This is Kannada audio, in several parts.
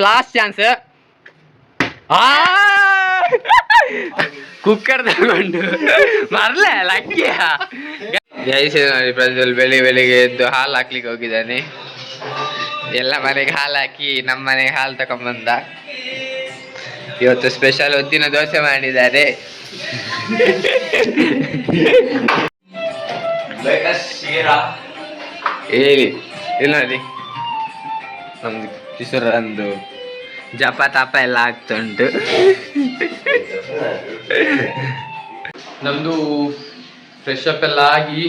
Last chance. ಕುಕ್ಕರ್ ತಗೊಂಡು ಮರ್ಲೆ ಲಕ್ಕಿಯ ಜಯಿಸಿ ಪ್ರಜ್ವಲ್ ಬೆಳಿಗ್ಗೆ ಎದ್ದು ಹಾಲು ಹಾಕ್ಲಿಕ್ಕೆ ಹೋಗಿದ್ದಾನೆ. ಎಲ್ಲ ಮನೆಗೆ ಹಾಲು ಹಾಕಿ ನಮ್ಮ ಮನೆಗೆ ಹಾಲು ತಗೊಂಡ್ಬಂದ. ಇವತ್ತು ಸ್ಪೆಷಲ್ ಉದ್ದಿನ ದೋಸೆ ಮಾಡಿದ್ದಾರೆ. ಹೇಳಿ ಇಲ್ಲ ನೋಡಿ ನಮ್ದು ಕಿಶೋರ ಅಂದು ಜಪ ತಾಪ ಎಲ್ಲ ಆಗ್ತುಂಟು. ನಮ್ದು ಫ್ರೆಶ್ ಅಪ್ ಎಲ್ಲ ಆಗಿ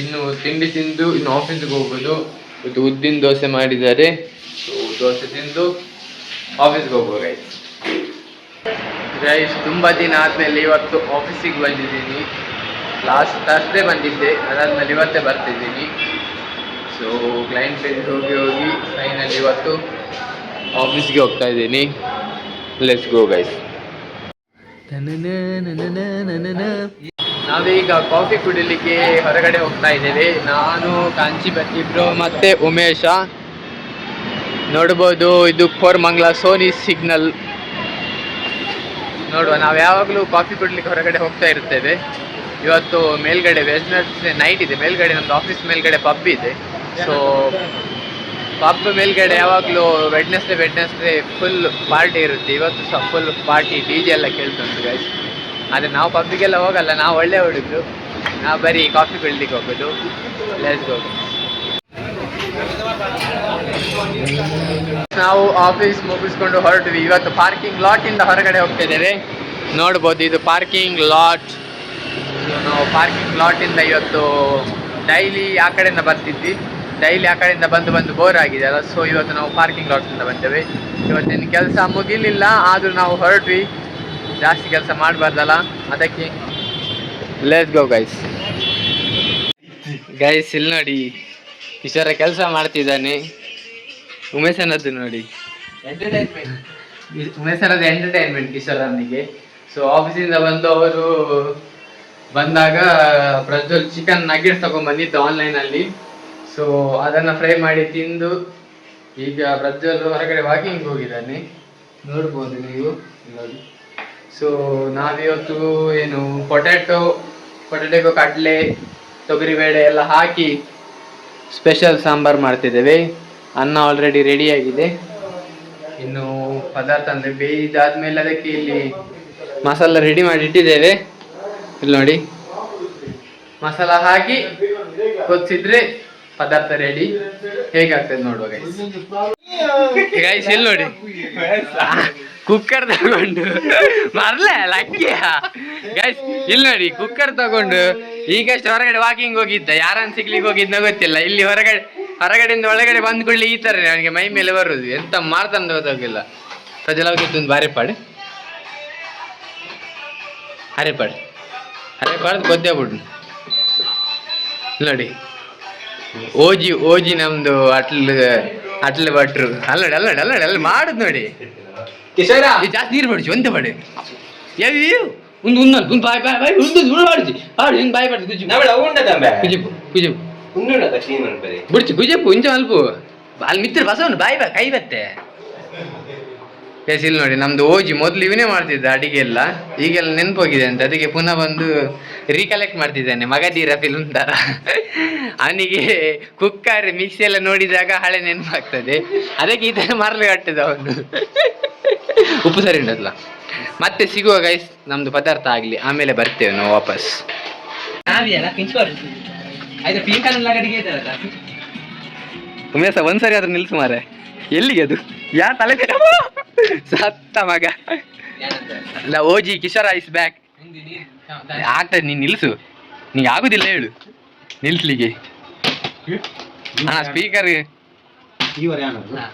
ಇನ್ನು ತಿಂಡಿ ತಿಂದು ಇನ್ನು ಆಫೀಸ್ಗೆ ಹೋಗೋದು. ಇದು ಉದ್ದಿನ ದೋಸೆ ಮಾಡಿದ್ದಾರೆ. ದೋಸೆ ತಿಂದು ಆಫೀಸ್ಗೆ ಹೋಗುವ ಗೈಸ್. ತುಂಬ ದಿನ ಆದಮೇಲೆ ಇವತ್ತು ಆಫೀಸಿಗೆ ಬಂದಿದ್ದೀನಿ. ಲಾಸ್ಟ್ ಥರ್ಸ್ಡೇ ಬಂದಿದ್ದೆ, ಅದಾದ್ಮೇಲೆ ಇವತ್ತೇ ಬರ್ತಿದ್ದೀನಿ. ಸೊ ಕ್ಲೈಂಟ್ ಪ್ಲೇಸ್ಗೆ ಹೋಗಿ ಫೈನಲ್ ಇವತ್ತು ಆಫೀಸ್ಗೆ ಹೋಗ್ತಾ ಇದ್ದೀನಿ. Let's go guys. ನಾವೀಗ ಕಾಫಿ ಕುಡಿಲಿಕ್ಕೆ ಹೊರಗಡೆ ಹೋಗ್ತಾ ಇದ್ದೇವೆ. ನಾನು, ಕಾಂಚಿಪತಿ ಬ್ರೋ ಮತ್ತೆ ಉಮೇಶ. ನೋಡ್ಬೋದು ಇದು ಕೋರಮಂಗಲ ಸೋನಿ ಸಿಗ್ನಲ್. ನೋಡುವ, ನಾವು ಯಾವಾಗಲೂ ಕಾಫಿ ಕುಡಿಲಿಕ್ಕೆ ಹೊರಗಡೆ ಹೋಗ್ತಾ ಇರ್ತೇವೆ. ಇವತ್ತು ಮೇಲ್ಗಡೆ ವೆಡ್ನೆಸ್ಡೇ ನೈಟ್ ಇದೆ. ಮೇಲ್ಗಡೆ ನಮ್ಮದು ಆಫೀಸ್ ಮೇಲ್ಗಡೆ ಪಬ್ ಇದೆ. ಸೊ ಪಬ್ ಮೇಲ್ಗಡೆ ಯಾವಾಗಲೂ ವೆಡ್ನೆಸ್ಡೇ ಫುಲ್ ಪಾರ್ಟಿ ಇರುತ್ತೆ. ಇವತ್ತು ಸಹ ಫುಲ್ ಪಾರ್ಟಿ, DJ ಎಲ್ಲ ಕೇಳ್ತುಂಟು ಗೈಸ್. ಆದರೆ ನಾವು ಪಬ್ಬಿಗೆಲ್ಲ ಹೋಗಲ್ಲ, ನಾವು ಒಳ್ಳೆ ಹುಡುಗರು. ನಾವು ಬರೀ ಕಾಫಿ ಕುಡಿಲಿಕ್ಕೆ ಹೋಗೋದು. Let's go. ನಾವು ಆಫೀಸ್ ಮುಗಿಸ್ಕೊಂಡು ಹೊರಟ್ವಿ. ಇವತ್ತು ಪಾರ್ಕಿಂಗ್ ಲಾಟಿಂದ ಹೊರಗಡೆ ಹೋಗ್ತಾ ಇದ್ದೇವೆ. ನೋಡ್ಬೋದು ಇದು ಪಾರ್ಕಿಂಗ್ ಲಾಟ್. ನಾವು ಪಾರ್ಕಿಂಗ್ ಲಾಟಿಂದ ಇವತ್ತು ಡೈಲಿ ಆ ಕಡೆಯಿಂದ ಬರ್ತಿದ್ವಿ. ಡೈಲಿ ಆ ಕಡೆಯಿಂದ ಬಂದು ಬೋರ್ ಆಗಿದೆ ಅಲ್ಲ. ಸೊ ಇವತ್ತು ನಾವು ಪಾರ್ಕಿಂಗ್ ಲಾಟ್ಸಿಂದ ಬಂದೇವೆ. ಇವತ್ತಿನ ಕೆಲಸ ಮುಗಿಲಿಲ್ಲ, ಆದರೂ ನಾವು ಹೊರಟ್ವಿ. ಜಾಸ್ತಿ ಕೆಲಸ ಮಾಡಬಾರ್ದಲ್ಲ, ಅದಕ್ಕೆ. Let's go guys. ಇಲ್ಲಿ ನೋಡಿ ಕಿಶೋರ ಕೆಲಸ ಮಾಡ್ತಿದ್ದಾನೆ. ಉಮೇಶನದ್ದು ನೋಡಿ ಉಮೇಶನದ್ದು ಎಂಟರ್ಟೈನ್ಮೆಂಟ್ ಕಿಶೋರನಿಗೆ. ಸೊ ಆಫೀಸಿಂದ ಬಂದು ಅವರು ಬಂದಾಗ ಪ್ರಜ್ವಲ್ ಚಿಕನ್ ನಗ್ಗೆಟ್ಸ್ ತಗೊಂಡ್ಬಂದಿದ್ದು ಆನ್ಲೈನಲ್ಲಿ. ಸೊ ಅದನ್ನು ಫ್ರೈ ಮಾಡಿ ತಿಂದು ಈಗ ಪ್ರಜ್ವಲ್ ಹೊರಗಡೆ ವಾಕಿಂಗ್ ಹೋಗಿದ್ದಾನೆ. ನೋಡ್ಬೋದು ನೀವು ನೋಡಿ. ಸೊ ನಾವಿವತ್ತು ಏನು ಪೊಟ್ಯಾಟೊ ಕಡಲೆ ತೊಗರಿಬೇಳೆ ಎಲ್ಲ ಹಾಕಿ ಸ್ಪೆಷಲ್ ಸಾಂಬಾರು ಮಾಡ್ತಿದ್ದೇವೆ. ಅನ್ನ ಆಲ್ರೆಡಿ ರೆಡಿಯಾಗಿದೆ. ಇನ್ನು ಪದಾರ್ಥ ಅಂದರೆ ಬೇಯಿದಾದ್ಮೇಲೆ ಅದಕ್ಕೆ ಇಲ್ಲಿ ಮಸಾಲ ರೆಡಿ ಮಾಡಿ ಇಟ್ಟಿದ್ದೇವೆ. ಇಲ್ಲಿ ನೋಡಿ, ಮಸಾಲ ಹಾಕಿ ಕೊಚ್ಚಿದ್ರೆ ಪದಾರ್ಥ ರೆಡಿ. ಹೇಗಾಗ್ತದೆ ನೋಡುವ ಗೈಸ್. ಇಲ್ಲಿ ನೋಡಿ ಕುಕ್ಕರ್ ತಗೊಂಡು ಮರ್ಲೆ ಲಕ್ಕಿಯ ಗೈಸ್. ಇಲ್ಲಿ ನೋಡಿ ಕುಕ್ಕರ್ ತಗೊಂಡು ಈಗಷ್ಟು ಹೊರಗಡೆ ವಾಕಿಂಗ್ ಹೋಗಿದ್ದ. ಯಾರನ್ನು ಸಿಗ್ಲಿಕ್ಕೆ ಹೋಗಿದ್ನ ಗೊತ್ತಿಲ್ಲ. ಇಲ್ಲಿ ಹೊರಗಡೆಯಿಂದ ಒಳಗಡೆ ಬಂದ್ಕೊಳ್ಳಿ ಈ ಥರ ನನಗೆ ಮೈ ಮೇಲೆ ಬರುದು. ಎಂತ ಮಾಡ್ತಾನೆ ಗೊತ್ತಾಗಿಲ್ಲ. ಪ್ರಜಲಾಗಿದ್ದು ಬಾರಿ ಪಾಡೆ ಹರೆಪಾಡ್ದು ಕೊದ್ದೆ ಬಿಡು. ನೋಡಿ ಓಜಿ ನಮ್ದು ಅಟ್ಲ ಭಟ್ರು. ಅಲ್ಲಡಿ ಮಾಡುದು ನೋಡಿ. ಜಾಸ್ತಿ ನೀರು ಬಡಿಸಿ ಒಂದೇ ಪಡೆ ಬಿಡ್ಚು ಗುಜಪ್ಪು ಇಂಚ ಅಲ್ಪ ಅಲ್ಲಿ ಮಿತ್ರ ಬಸವನು ಬಾಯಿ ಕೈ ಬತ್ತೆ. ಇಲ್ಲಿ ನೋಡಿ ನಮ್ದು ಓಜಿ ಮೊದಲು ಇವನೇ ಮಾಡ್ತಿದ್ದ ಅಡಿಗೆ ಎಲ್ಲ. ಈಗೆಲ್ಲ ನೆನಪೋಗಿದೆ ಅಂತ, ಅದಕ್ಕೆ ಪುನಃ ಬಂದು ರೀಕಲೆಕ್ಟ್ ಮಾಡ್ತಿದ್ದಾನೆ. ಮಗಧೀರ ಫಿಲ್ಮ್ ತರ. ಅವನಿಗೆ ಕುಕ್ಕರ್ ಮಿಕ್ಸಿ ಎಲ್ಲ ನೋಡಿದಾಗ ಹಳೆ ನೆನಪಾಗ್ತದೆ. ಅದಕ್ಕೆ ಈ ಥರ ಮರಳು ಕಟ್ಟಿದ ಅವನು. ಉಪ್ಪು ಸರಿ ಉಂಟಲ್ಲ. ಮತ್ತೆ ಸಿಗುವ ಗೈಸ್, ನಮ್ದು ಪದಾರ್ಥ ಆಗಲಿ, ಆಮೇಲೆ ಬರ್ತೇವೆ ನಾವು ವಾಪಸ್. ಉಮೇಶ ಒಂದ್ಸರಿ ಆದ್ರೂ ನಿಲ್ಸು ಮಾರೆ. ಎಲ್ಲಿಗೆ ಅದು? ಯಾ ತಲೆ ಸತ್ತ ಮಗ. ಅಲ್ಲ ಓಜಿ ಕಿಶೋರ ಇಸ್ ಬ್ಯಾಕ್. ಆಗ್ತದೆ, ನೀನು ನಿಲ್ಸು. ನಿಂಗೆ ಆಗುದಿಲ್ಲ ಹೇಳು ನಿಲ್ಸ್ಲಿಕ್ಕೆ. ಸ್ಪೀಕರ್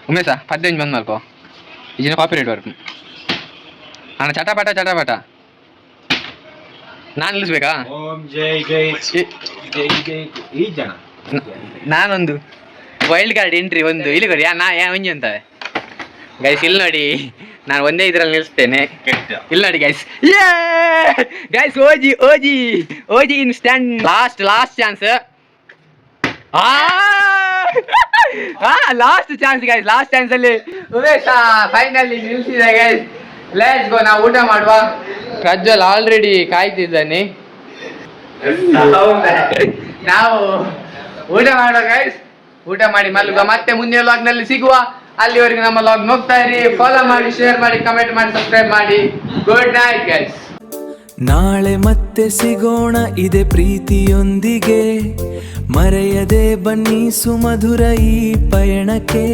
ಉಮೇಶ 15 ಬಂದ್ ಮಲ್ಕೋ. ಈಜಿನ ಕಾಪಿ ರೇಟ್ ವರ್ಕ್ ಅಣ್ಣ. ಚಟಪಟ ನಾನು ನಿಲ್ಲಿಸ್ಬೇಕಾ? ನಾನೊಂದು ವೈಲ್ಡ್ ಕಾರ್ಡ್ ಎಂಟ್ರಿ ಒಂದು ಇಲ್ಲಿ ಕೊಡಿ. ಒಂಜಿ ಅಂತ ಗೈಸ್. ಇಲ್ಲಿ ನೋಡಿ, ನಾನು ಒಂದೇ ಇದ್ರಲ್ಲಿ ನಿಲ್ಲಿಸ್ತೇನೆ. ಇಲ್ಲಿ ನೋಡಿ guys OG in stand. Last chance. Last chance guys, last chance ಅಲ್ಲಿ ಉಮೇಶ್ ಫೈನಲಿ ನಿಲ್ಸಿದೆ ಗೈಸ್. ಲೆಟ್ಸ್ ಗೋ, ನಾವು ಊಟ ಮಾಡುವ. ಪ್ರಜ್ವಲ್ ಆಲ್ರೆಡಿ ಕಾಯ್ತಿದ್ದಾನೆ. ನಾವು ಊಟ ಮಾಡುವ ಗೈಸ್. ಊಟ ಮಾಡಿ ಮಲಗುವ, ಮತ್ತೆ ಮುಂದಿನ ಲಾಗ್ ನಲ್ಲಿ ಸಿಗುವ. ಅಲ್ಲಿವರೆಗೂ ನಮ್ಮ ಲಾಗ್ ನೋಡ್ತಾ ಇರಿ. ಫಾಲೋ ಮಾಡಿ, ಶೇರ್ ಮಾಡಿ, ಕಮೆಂಟ್ ಮಾಡಿ, ಸಬ್ಸ್ಕ್ರೈಬ್ ಮಾಡಿ. Good night guys. ನಾಳೆ ಮತ್ತೆ ಸಿಗೋಣ ಇದೆ ಪ್ರೀತಿಯೊಂದಿಗೆ, ಮರೆಯದೆ ಬನ್ನಿ ಸುಮಧುರ ಈ ಪಯಣಕ್ಕೆ.